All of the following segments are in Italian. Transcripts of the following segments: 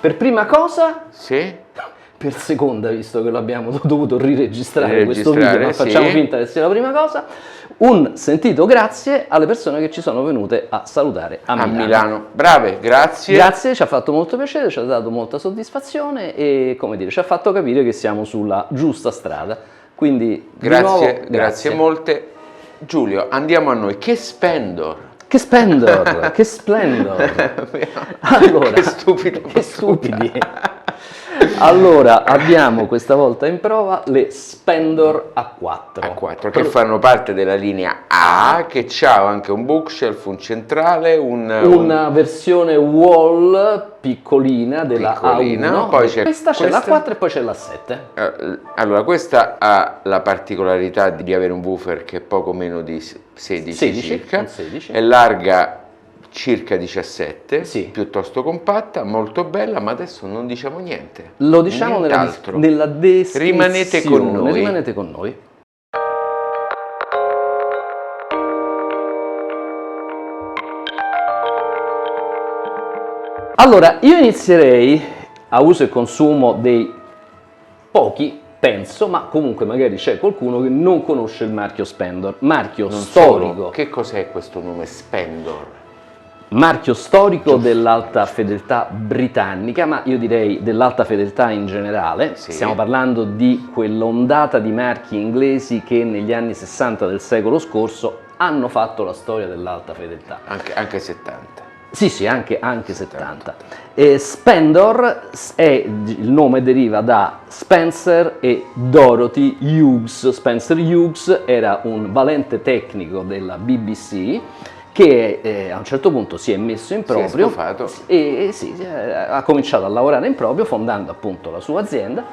Per prima cosa, Sì. per seconda, visto che l'abbiamo dovuto riregistrare questo video, ma facciamo finta che sia la prima cosa, un sentito grazie alle persone che ci sono venute a salutare a Milano. Brave, grazie. Grazie, ci ha fatto molto piacere, ci ha dato molta soddisfazione e, come dire, ci ha fatto capire che siamo sulla giusta strada. Quindi, grazie molte. Giulio, andiamo a noi. Che Spendor! Che Spendor! Che Splendor! Allora, che stupido! Che stupidi! Allora, abbiamo questa volta in prova le Spendor A4. Che fanno parte della linea A, che ha anche un bookshelf, un centrale, una versione wall piccolina della A1. Poi c'è questa c'è l'A4 e poi c'è l'A7. Allora, questa ha la particolarità di avere un woofer che è poco meno di 16 circa, 16. È larga circa 17, sì. Piuttosto compatta, molto bella, ma adesso non diciamo niente. Lo diciamo nella descrizione. Rimanete con noi. Allora, io inizierei a uso e consumo dei pochi, penso, ma comunque magari c'è qualcuno che non conosce il marchio Spendor, marchio storico. Che cos'è questo nome Spendor? Marchio storico dell'alta fedeltà britannica, ma io direi dell'alta fedeltà in generale. Sì. Stiamo parlando di quell'ondata di marchi inglesi che negli anni 60 del secolo scorso hanno fatto la storia dell'alta fedeltà. Anche 70. Sì, anche 70. Spendor il nome deriva da Spencer e Dorothy Hughes. Spencer Hughes era un valente tecnico della BBC che a un certo punto si è messo in proprio e ha cominciato a lavorare in proprio, fondando appunto la sua azienda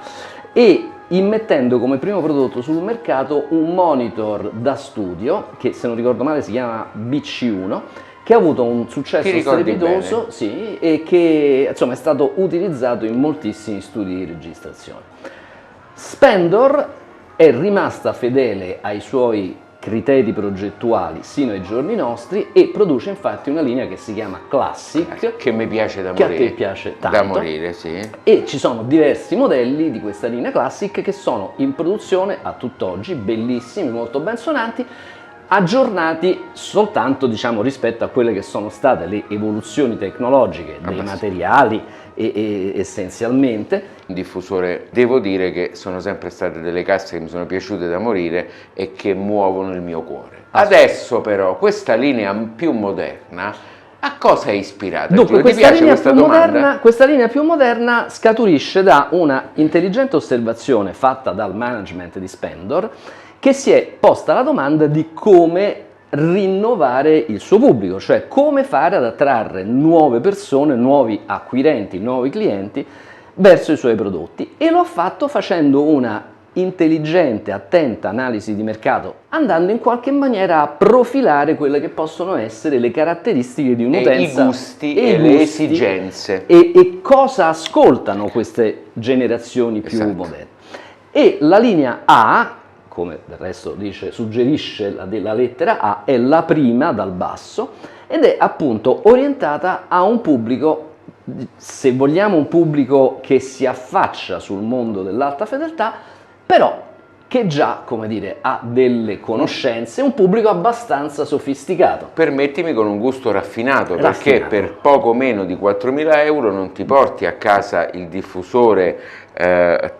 e immettendo come primo prodotto sul mercato un monitor da studio che, se non ricordo male, si chiama BC1, che ha avuto un successo strepitoso, sì, e che insomma è stato utilizzato in moltissimi studi di registrazione. Spendor è rimasta fedele ai suoi criteri progettuali sino ai giorni nostri e produce infatti una linea che si chiama Classic, che mi piace da morire, che a te piace tanto, da morire, sì. E ci sono diversi modelli di questa linea Classic che sono in produzione a tutt'oggi, bellissimi, molto ben suonanti, aggiornati soltanto, diciamo, rispetto a quelle che sono state le evoluzioni tecnologiche dei materiali e essenzialmente. Un diffusore, devo dire che sono sempre state delle casse che mi sono piaciute da morire e che muovono il mio cuore. Adesso però questa linea più moderna a cosa è ispirata? Dunque, questa linea più moderna scaturisce da una intelligente osservazione fatta dal management di Spendor, che si è posta la domanda di come rinnovare il suo pubblico, cioè come fare ad attrarre nuove persone, nuovi acquirenti, nuovi clienti verso i suoi prodotti, e lo ha fatto facendo una intelligente, attenta analisi di mercato, andando in qualche maniera a profilare quelle che possono essere le caratteristiche di un'utenza, i gusti e le esigenze e cosa ascoltano queste generazioni più moderne. E la linea A, come del resto suggerisce la lettera A, è la prima dal basso ed è appunto orientata a un pubblico, se vogliamo un pubblico che si affaccia sul mondo dell'alta fedeltà, però che già, come dire, ha delle conoscenze, un pubblico abbastanza sofisticato. Permettimi, con un gusto raffinato, perché per poco meno di 4.000 euro non ti porti a casa il diffusore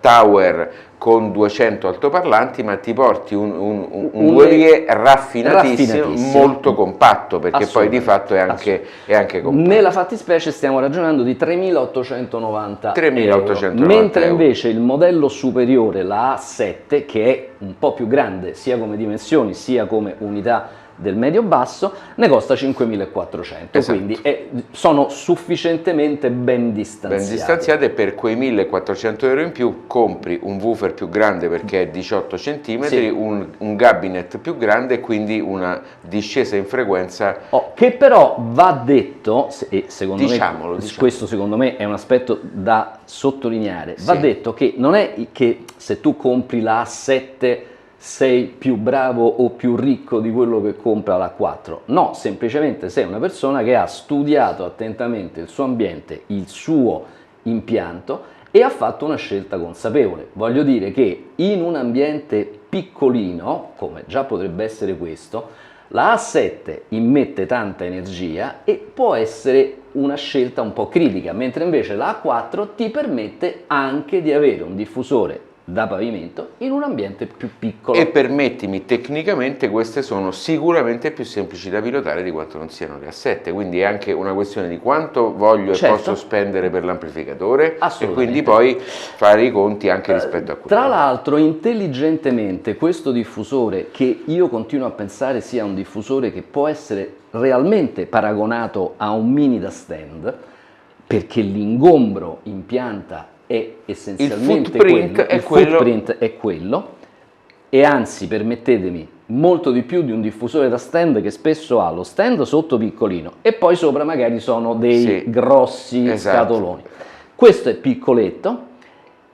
Tower con 200 altoparlanti, ma ti porti un Wurlitzer raffinatissimo, molto compatto, perché poi di fatto è anche compatto. Nella fattispecie stiamo ragionando di 3.890 euro, mentre invece il modello superiore, la A7, che è un po' più grande sia come dimensioni sia come unità del medio-basso, ne costa 5.400, quindi sono sufficientemente ben distanziate. Ben distanziate, e per quei 1.400 euro in più compri un woofer più grande perché è 18 cm, un cabinet più grande e quindi una discesa in frequenza. Che però va detto, e secondo me questo secondo me è un aspetto da sottolineare, va detto che non è che se tu compri la A7 sei più bravo o più ricco di quello che compra la 4, no, semplicemente sei una persona che ha studiato attentamente il suo ambiente, il suo impianto e ha fatto una scelta consapevole. Voglio dire che in un ambiente piccolino, come già potrebbe essere questo, la A7 immette tanta energia e può essere una scelta un po' critica, mentre invece la A4 ti permette anche di avere un diffusore da pavimento in un ambiente più piccolo. E permettimi, tecnicamente queste sono sicuramente più semplici da pilotare di quanto non siano le A7, quindi è anche una questione di quanto voglio e posso spendere per l'amplificatore e quindi poi fare i conti anche rispetto a quello. Tra l'altro, intelligentemente questo diffusore, che io continuo a pensare sia un diffusore che può essere realmente paragonato a un mini da stand, perché l'ingombro in pianta è essenzialmente il footprint è quello, e anzi, permettetemi, molto di più di un diffusore da stand che spesso ha lo stand sotto piccolino e poi sopra magari sono dei grossi scatoloni. Questo è piccoletto,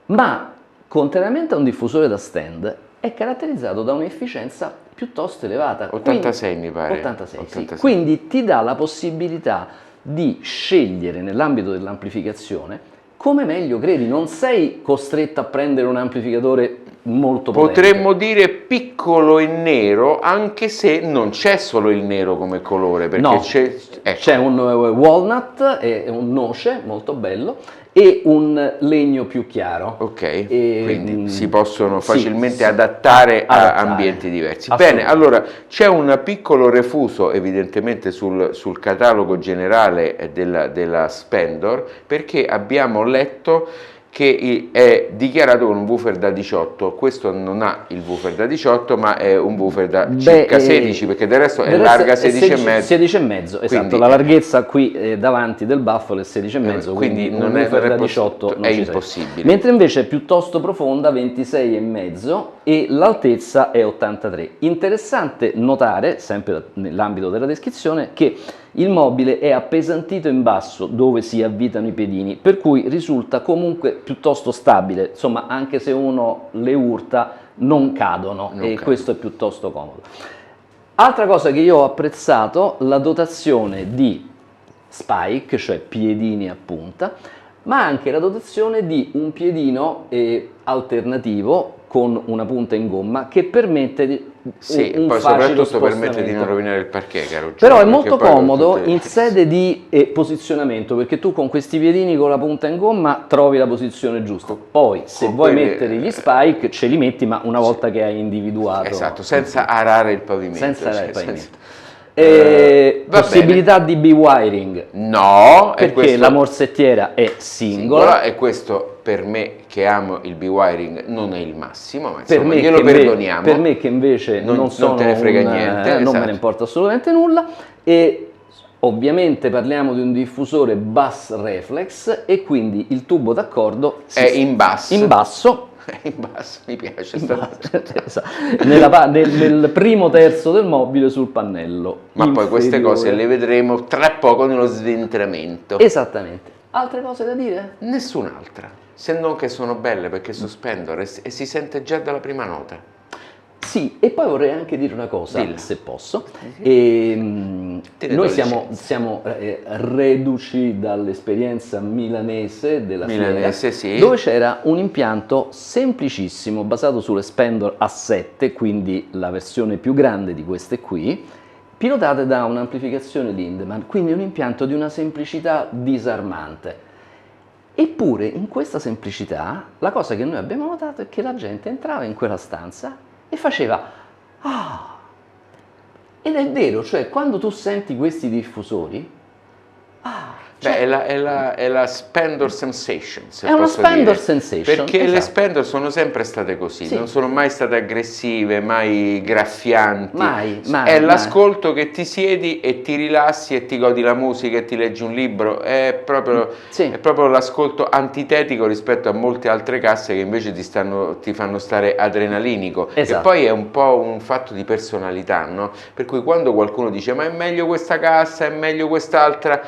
ma contrariamente a un diffusore da stand è caratterizzato da un'efficienza piuttosto elevata. 86 quindi, mi pare. 86, sì. Quindi ti dà la possibilità di scegliere nell'ambito dell'amplificazione come meglio credi, non sei costretto a prendere un amplificatore molto potente. Potremmo dire piccolo e nero, anche se non c'è solo il nero come colore, perché c'è un walnut e un noce molto bello e un legno più chiaro. Ok, quindi si possono facilmente adattare a ambienti diversi. Bene, allora c'è un piccolo refuso evidentemente sul catalogo generale della Splendor, perché abbiamo letto che è dichiarato con un woofer da 18, questo non ha il woofer da 18 ma è un woofer da circa 16, perché del resto è larga 16,5. 16,5, esatto, quindi, la larghezza qui davanti del baffalo è 16,5, quindi non è da 18 è impossibile. Mentre invece è piuttosto profonda, 26,5, e l'altezza è 83. Interessante notare, sempre nell'ambito della descrizione, che il mobile è appesantito in basso dove si avvitano i piedini, per cui risulta comunque piuttosto stabile, insomma, anche se uno le urta non cadono, questo è piuttosto comodo. Altra cosa che io ho apprezzato, la dotazione di spike, cioè piedini a punta, ma anche la dotazione di un piedino alternativo con una punta in gomma che permette di poi soprattutto permette di non rovinare il parquet, caro Giulio. Però è molto comodo in sede di posizionamento, perché tu con questi piedini con la punta in gomma trovi la posizione giusta. Poi se vuoi mettere gli spike ce li metti, ma una volta che hai individuato. Esatto, senza arare il pavimento. Senza arare il pavimento. Possibilità di B-wiring? No, perché la morsettiera è singola e questo per me che amo il B-wiring non è il massimo, ma insomma glielo perdoniamo. Per me che invece non te ne frega niente, non me ne importa assolutamente nulla. E ovviamente parliamo di un diffusore bus reflex e quindi il tubo d'accordo è in basso. In basso, mi piace. Nel primo terzo del mobile sul pannello. Ma poi queste cose le vedremo tra poco nello sventramento. Esattamente. Altre cose da dire? Nessun'altra, se non che sono belle perché sono Splendor e si sente già dalla prima nota. Sì, e poi vorrei anche dire una cosa, se posso. Noi siamo reduci dall'esperienza milanese della fiera, dove c'era un impianto semplicissimo basato sulle Splendor A7, quindi la versione più grande di queste qui, pilotate da un'amplificazione Lindemann, quindi un impianto di una semplicità disarmante. Eppure in questa semplicità la cosa che noi abbiamo notato è che la gente entrava in quella stanza e faceva ed è vero, cioè quando tu senti questi diffusori è la Splendor Sensation, è una Splendor Sensation, perché le Splendor sono sempre state così, non sono mai state aggressive, mai graffianti, è l'ascolto che ti siedi e ti rilassi e ti godi la musica e ti leggi un libro, è proprio l'ascolto antitetico rispetto a molte altre casse che invece ti fanno stare adrenalinico, e poi è un po' un fatto di personalità, no? Per cui quando qualcuno dice ma è meglio questa cassa, è meglio quest'altra,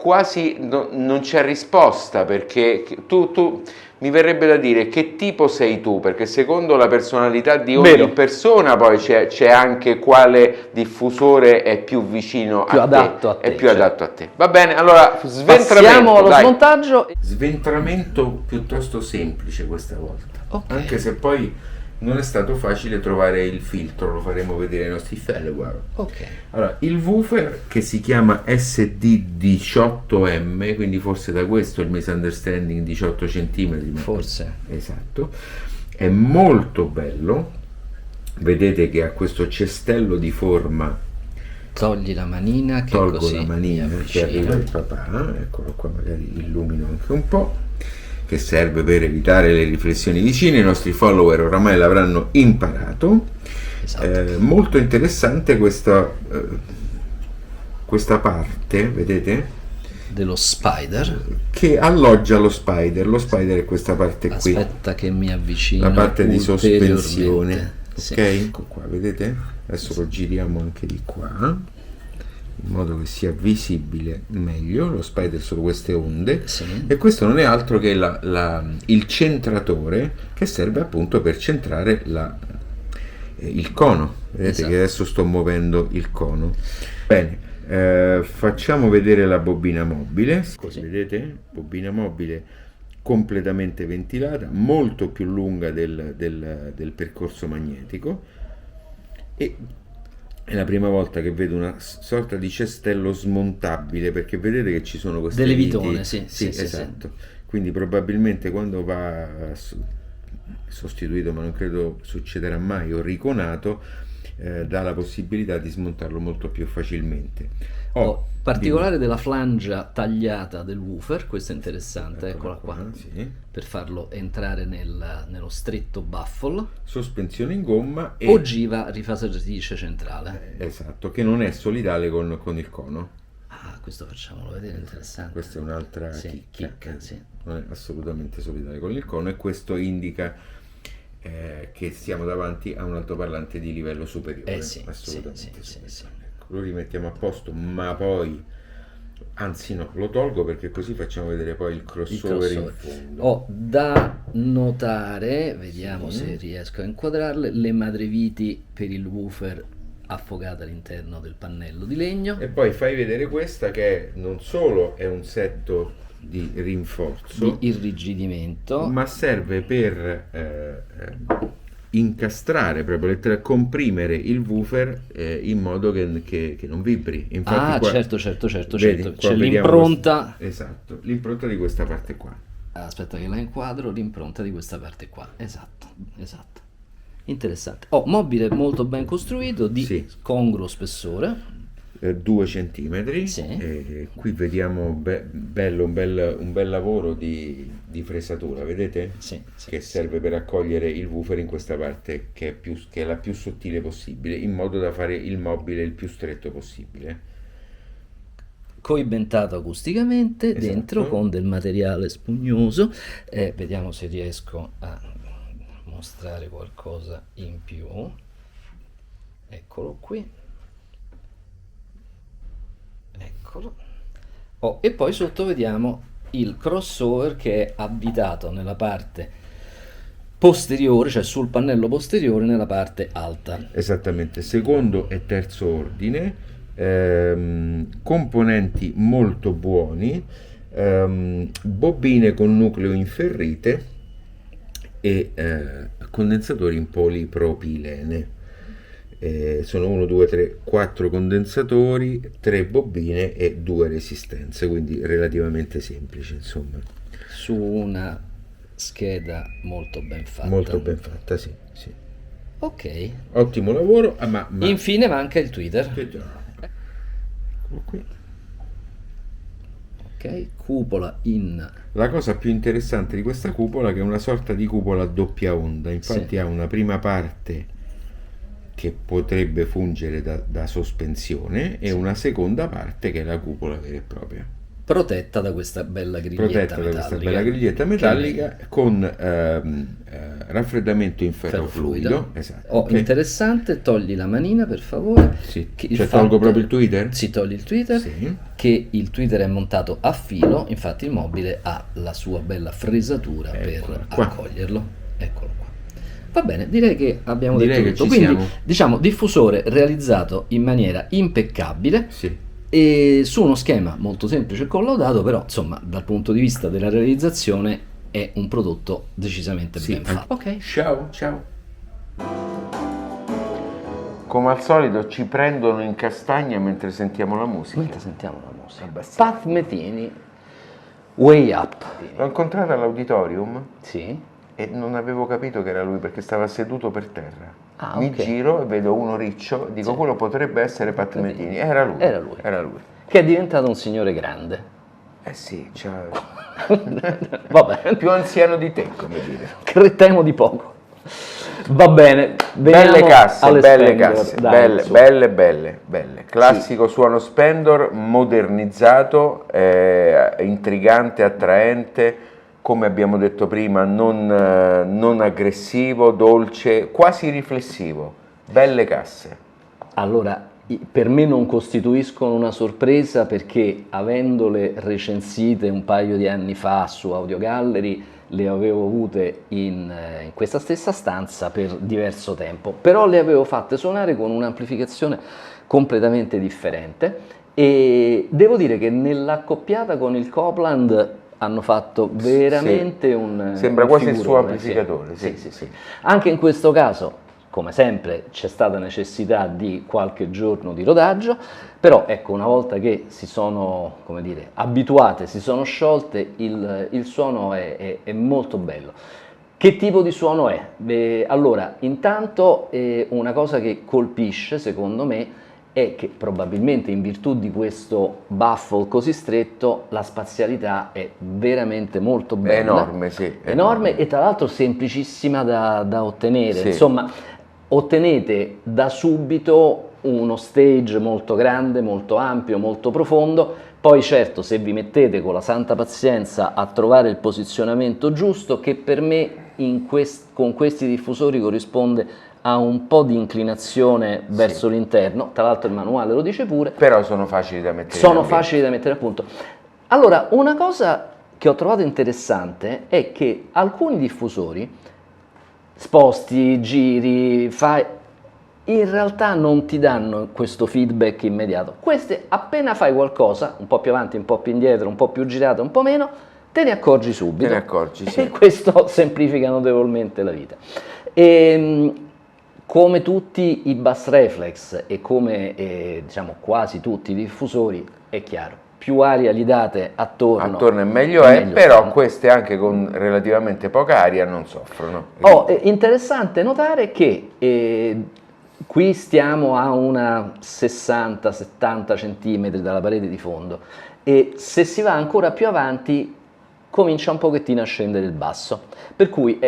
quasi non c'è risposta, perché tu mi verrebbe da dire che tipo sei tu, perché secondo la personalità di ogni persona poi c'è anche quale diffusore è più vicino più a adatto te, è più adatto a te. Va bene, allora passiamo allo smontaggio. Sventramento piuttosto semplice questa volta, Okay. Anche se poi non è stato facile trovare il filtro, lo faremo vedere ai nostri follower. Ok. Allora, il woofer, che si chiama SD18M, quindi forse da questo il misunderstanding, 18 cm. Forse. Esatto. È molto bello. Vedete che ha questo cestello di forma. Togli la manina, che Tolgo così la manina che arriva il papà, eccolo qua, magari illumino anche un po', che serve per evitare le riflessioni vicine. I nostri follower oramai l'avranno imparato. Esatto. Molto interessante questa parte, vedete? Dello spider. Che alloggia lo spider. Lo spider è questa parte qui. Aspetta che mi avvicino. La parte di sospensione. Sì. Ok? Ecco qua, vedete? Adesso lo giriamo anche di qua, in modo che sia visibile meglio. Lo spider sono queste onde, Sì. e questo non è altro che il centratore, che serve appunto per centrare il cono. Vedete, esatto, che adesso sto muovendo il cono. Bene, facciamo vedere la bobina mobile. Così. Vedete? Bobina mobile completamente ventilata, molto più lunga del percorso magnetico, e è la prima volta che vedo una sorta di cestello smontabile, perché vedete che ci sono queste delle viti. vitone, sì, Esatto. Quindi probabilmente quando va sostituito, ma non credo succederà mai, o riconato, dà la possibilità di smontarlo molto più facilmente. Particolare della flangia tagliata del woofer, questo è interessante, eccola qua, sì. per farlo entrare nello stretto baffle. Sospensione in gomma e ogiva rifasatrice centrale. Esatto, che non è solidale con il cono. Ah, questo facciamolo vedere, interessante. Questa è un'altra chicca, sì. Non è assolutamente solidale con il cono, e questo indica che siamo davanti a un altoparlante di livello superiore. Assolutamente sì. Ecco, lo rimettiamo a posto, ma poi, anzi no, lo tolgo, perché così facciamo vedere poi il crossover in fondo. Da notare, vediamo se riesco a inquadrarle, le madreviti per il woofer affogate all'interno del pannello di legno. E poi fai vedere questa, che non solo è un setto di rinforzo, di irrigidimento, ma serve per incastrare, proprio comprimere il woofer in modo che non vibri. Infatti qua, certo. Vedi, C'è l'impronta. Esatto, l'impronta di questa parte qua. Aspetta che la inquadro, l'impronta di questa parte qua. Esatto. Interessante. Mobile molto ben costruito, di congruo spessore. 2 centimetri. Sì. Qui vediamo bello, un bel lavoro di fresatura, vedete? Che serve per accogliere il woofer in questa parte, che è la più sottile possibile, in modo da fare il mobile il più stretto possibile. Coibentato acusticamente, Esatto. dentro con del materiale spugnoso. Vediamo se riesco a mostrare qualcosa in più. Eccolo qui. Eccolo. E poi sotto vediamo il crossover, che è avvitato nella parte posteriore, cioè sul pannello posteriore, nella parte alta. Esattamente, secondo e terzo ordine, componenti molto buoni, bobine con nucleo in ferrite e condensatori in polipropilene. Sono 1, 2, 3, 4 condensatori, 3 bobine e 2 resistenze, quindi relativamente semplice, insomma. Su una scheda molto ben fatta. Molto ben fatta, sì. Ok. Ottimo lavoro. Infine manca il tweeter. Eccolo qui. Ok, cupola in... La cosa più interessante di questa cupola è che è una sorta di cupola a doppia onda, infatti ha una prima parte che potrebbe fungere da sospensione e una seconda parte che è la cupola vera e propria. protetta da questa bella griglietta metallica con raffreddamento in ferrofluido. Esatto. Okay. Interessante, togli la manina per favore. Sì. Tolgo proprio il tweeter? Si toglie il tweeter, sì. Che il tweeter è montato a filo, infatti il mobile ha la sua bella fresatura per accoglierlo. Eccolo qua. Va bene, direi che abbiamo detto tutto. Quindi siamo. Diciamo diffusore realizzato in maniera impeccabile. Sì. E su uno schema molto semplice e collaudato, però insomma dal punto di vista della realizzazione è un prodotto decisamente ben fatto. Ok. Ciao. Come al solito ci prendono in castagna mentre sentiamo la musica. Pat Metheny, Way Up. L'ho incontrato all'auditorium. Sì. E non avevo capito che era lui perché stava seduto per terra. Mi giro e vedo uno riccio, dico quello potrebbe essere Pat Metheny. Era lui. Che è diventato un signore grande. Sì, Vabbè. Più anziano di te, come dire. Temo di poco. Va bene. Belle casse. Dai, belle. Classico suono Spendor, modernizzato, intrigante, attraente. Come abbiamo detto prima, non aggressivo, dolce, quasi riflessivo. Belle casse. Allora, per me non costituiscono una sorpresa perché avendole recensite un paio di anni fa su Audio Gallery, le avevo avute in questa stessa stanza per diverso tempo, però le avevo fatte suonare con un'amplificazione completamente differente e devo dire che nell'accoppiata con il Copland hanno fatto veramente sembra quasi il suo amplificatore. Sì. Anche in questo caso, come sempre, c'è stata necessità di qualche giorno di rodaggio, però ecco, una volta che si sono, come dire, abituate, si sono sciolte, il suono è molto bello. Che tipo di suono è? Allora, intanto una cosa che colpisce, secondo me, è che probabilmente in virtù di questo baffle così stretto la spazialità è veramente molto bella. Enorme e tra l'altro semplicissima da ottenere. Sì. Insomma, ottenete da subito uno stage molto grande, molto ampio, molto profondo. Poi certo, se vi mettete con la santa pazienza a trovare il posizionamento giusto, che per me con questi diffusori corrisponde ha un po' di inclinazione verso l'interno, tra l'altro il manuale lo dice pure. Però sono facili da mettere a punto. Allora, una cosa che ho trovato interessante è che alcuni diffusori, sposti, giri, in realtà non ti danno questo feedback immediato. Queste, appena fai qualcosa, un po' più avanti, un po' più indietro, un po' più girato, un po' meno, te ne accorgi subito. E questo semplifica notevolmente la vita. Come tutti i bass reflex e come diciamo quasi tutti i diffusori, è chiaro, più aria gli date attorno è meglio però queste anche con relativamente poca aria non soffrono. Interessante notare che qui stiamo a una 60-70 centimetri dalla parete di fondo e se si va ancora più avanti comincia un pochettino a scendere il basso, per cui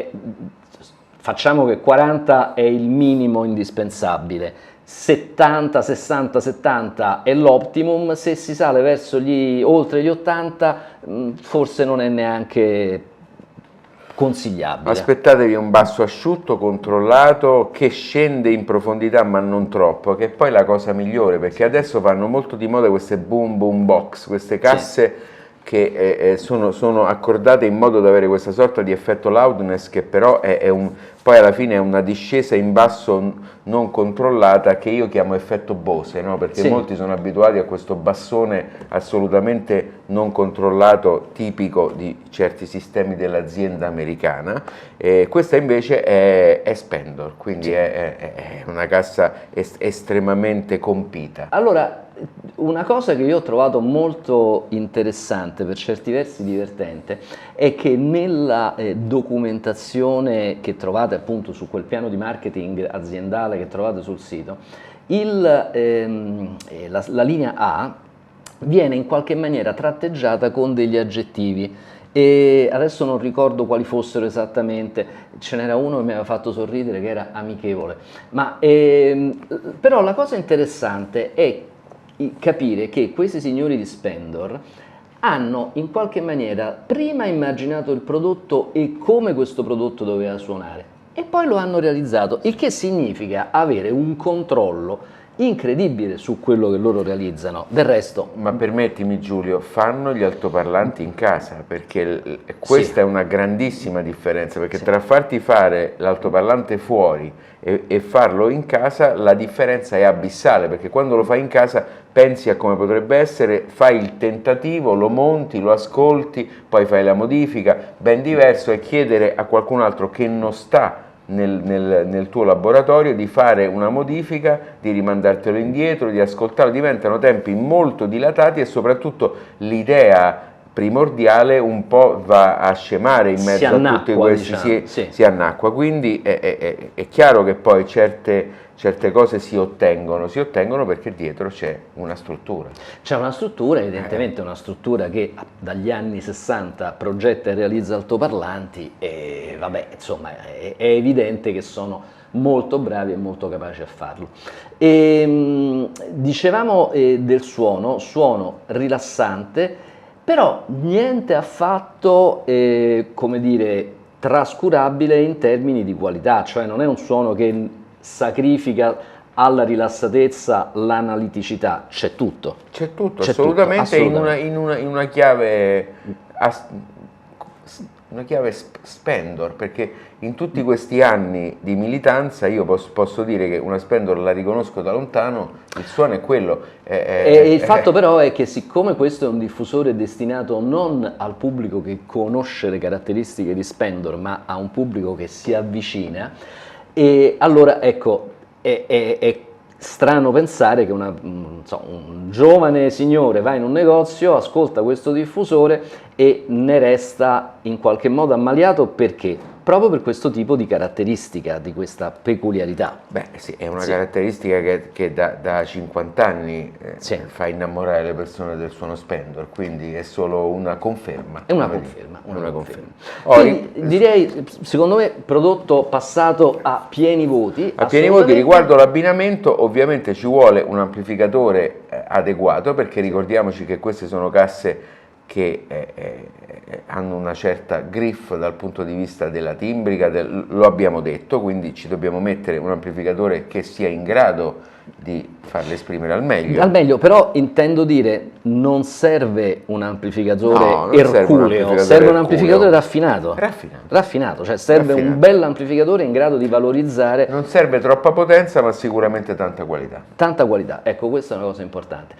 facciamo che 40 è il minimo indispensabile, 70, 60, 70 è l'optimum, se si sale verso oltre gli 80 forse non è neanche consigliabile. Aspettatevi un basso asciutto, controllato, che scende in profondità ma non troppo, che è poi la cosa migliore, perché adesso vanno molto di moda queste boom box, queste casse che sono accordate in modo da avere questa sorta di effetto loudness che però poi alla fine è una discesa in basso non controllata che io chiamo effetto Bose, no? Perché molti sono abituati a questo bassone assolutamente non controllato tipico di certi sistemi dell'azienda americana. Questa invece è Spendor, quindi è una cassa estremamente compita. Allora, una cosa che io ho trovato molto interessante, per certi versi divertente, è che nella documentazione che trovate appunto su quel piano di marketing aziendale che trovate sul sito, la linea A viene in qualche maniera tratteggiata con degli aggettivi. E adesso non ricordo quali fossero esattamente, ce n'era uno che mi aveva fatto sorridere che era amichevole, però la cosa interessante è capire che questi signori di Spendor hanno in qualche maniera prima immaginato il prodotto e come questo prodotto doveva suonare e poi lo hanno realizzato, il che significa avere un controllo incredibile su quello che loro realizzano. Del resto, ma permettimi Giulio, fanno gli altoparlanti in casa, perché questa è una grandissima differenza, perché tra farti fare l'altoparlante fuori e farlo in casa la differenza è abissale, perché quando lo fai in casa pensi a come potrebbe essere, fai il tentativo, lo monti, lo ascolti, poi fai la modifica. Ben diverso è chiedere a qualcun altro che non sta nel tuo laboratorio di fare una modifica, di rimandartelo indietro, di ascoltarlo. Diventano tempi molto dilatati e soprattutto l'idea primordiale un po' va a scemare in mezzo a tutti questi, diciamo. si annacqua, quindi è chiaro che poi certe cose si ottengono perché dietro c'è una struttura. C'è una struttura, evidentemente una struttura che dagli anni 60 progetta e realizza altoparlanti e vabbè, insomma, è evidente che sono molto bravi e molto capaci a farlo. Dicevamo del suono rilassante, però niente affatto, come dire, trascurabile in termini di qualità, cioè non è un suono che sacrifica alla rilassatezza l'analiticità, c'è tutto. C'è tutto, assolutamente, in una chiave Spendor, perché in tutti questi anni di militanza io posso dire che una Spendor la riconosco da lontano, il suono è quello. Il fatto però è che siccome questo è un diffusore destinato non al pubblico che conosce le caratteristiche di Spendor, ma a un pubblico che si avvicina, e allora ecco, è strano pensare che un giovane signore va in un negozio, ascolta questo diffusore e ne resta in qualche modo ammaliato. Perché? Proprio per questo tipo di caratteristica, di questa peculiarità. Beh sì, è una caratteristica che da 50 anni fa innamorare le persone del suono Spendor, quindi è solo una conferma. È una conferma. Quindi, direi, secondo me, prodotto passato a pieni voti. A pieni voti. Riguardo l'abbinamento, ovviamente ci vuole un amplificatore adeguato, perché ricordiamoci che queste sono casse che hanno una certa griffe dal punto di vista della timbrica, lo abbiamo detto, quindi ci dobbiamo mettere un amplificatore che sia in grado di farle esprimere al meglio. Al meglio, però intendo dire, non serve un amplificatore erculeo, serve un amplificatore raffinato, cioè serve un bell'amplificatore in grado di valorizzare. Non serve troppa potenza, ma sicuramente tanta qualità. Tanta qualità, ecco, questa è una cosa importante.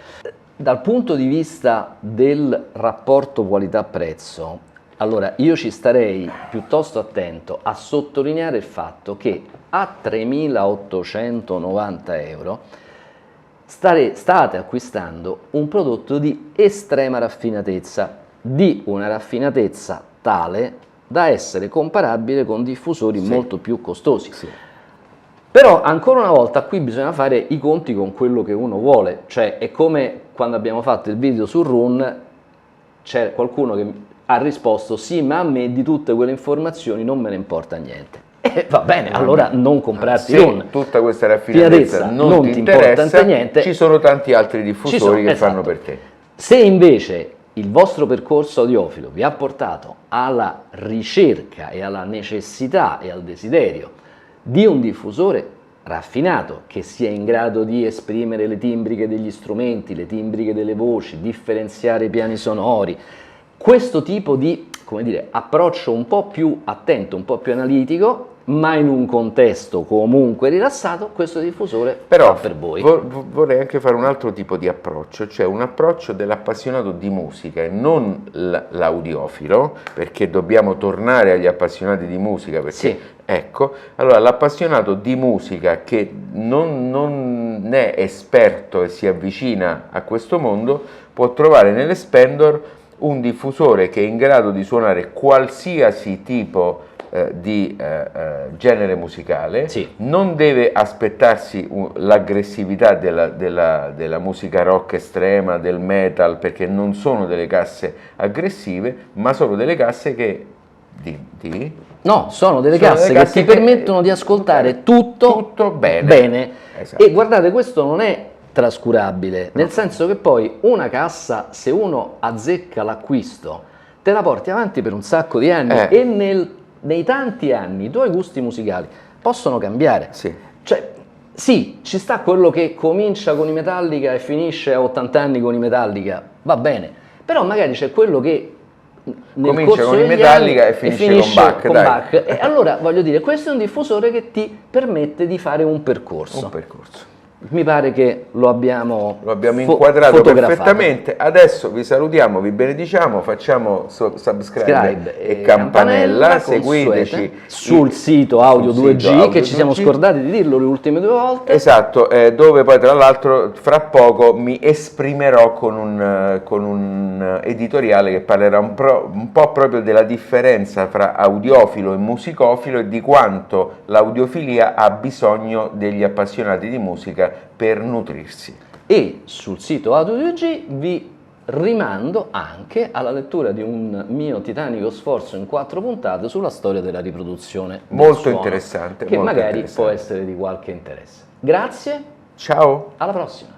Dal punto di vista del rapporto qualità-prezzo, allora io ci starei piuttosto attento a sottolineare il fatto che a 3.890 euro state acquistando un prodotto di estrema raffinatezza, di una raffinatezza tale da essere comparabile con diffusori molto più costosi. Però ancora una volta qui bisogna fare i conti con quello che uno vuole, cioè è come quando abbiamo fatto il video sul Roon, c'è qualcuno che ha risposto sì, ma a me di tutte quelle informazioni non me ne importa niente. E va bene, allora non comprarti Roon. Tutta questa raffinatezza non ti interessa, niente, ci sono tanti altri diffusori che fanno per te. Se invece il vostro percorso audiofilo vi ha portato alla ricerca e alla necessità e al desiderio di un diffusore raffinato che sia in grado di esprimere le timbriche degli strumenti, le timbriche delle voci, differenziare i piani sonori, questo tipo di, come dire, approccio un po' più attento, un po' più analitico, ma in un contesto comunque rilassato, questo diffusore fa per voi. Vorrei anche fare un altro tipo di approccio, cioè un approccio dell'appassionato di musica e non l'audiofilo, perché dobbiamo tornare agli appassionati di musica, perché ecco, allora l'appassionato di musica che non è esperto e si avvicina a questo mondo può trovare nelle Spendor un diffusore che è in grado di suonare qualsiasi tipo di genere musicale, non deve aspettarsi l'aggressività della musica rock estrema, del metal, perché non sono delle casse aggressive, ma sono delle casse che No, sono delle casse che ti permettono di ascoltare tutto bene. Esatto. E guardate, questo non è trascurabile, nel senso che poi una cassa, se uno azzecca l'acquisto, te la porti avanti per un sacco di anni e nei tanti anni i tuoi gusti musicali possono cambiare. Sì. Cioè, sì, ci sta quello che comincia con i Metallica e finisce a 80 anni con i Metallica, va bene, però magari c'è quello che comincia con i Metallica e finisce con Bach. E allora, voglio dire, questo è un diffusore che ti permette di fare un percorso. Un percorso. Mi pare che lo abbiamo inquadrato perfettamente. Adesso vi salutiamo, vi benediciamo, facciamo subscribe e campanella, seguiteci sul sito Audio 2G, che ci siamo scordati di dirlo le ultime 2 volte. Esatto, dove poi tra l'altro fra poco mi esprimerò con un editoriale che parlerà un po' proprio della differenza fra audiofilo e musicofilo e di quanto l'audiofilia ha bisogno degli appassionati di musica per nutrirsi. E sul sito Audio 2G vi rimando anche alla lettura di un mio titanico sforzo in 4 puntate sulla storia della riproduzione del molto suono, interessante, che molto magari interessante. può essere di qualche interesse. Grazie, ciao, alla prossima.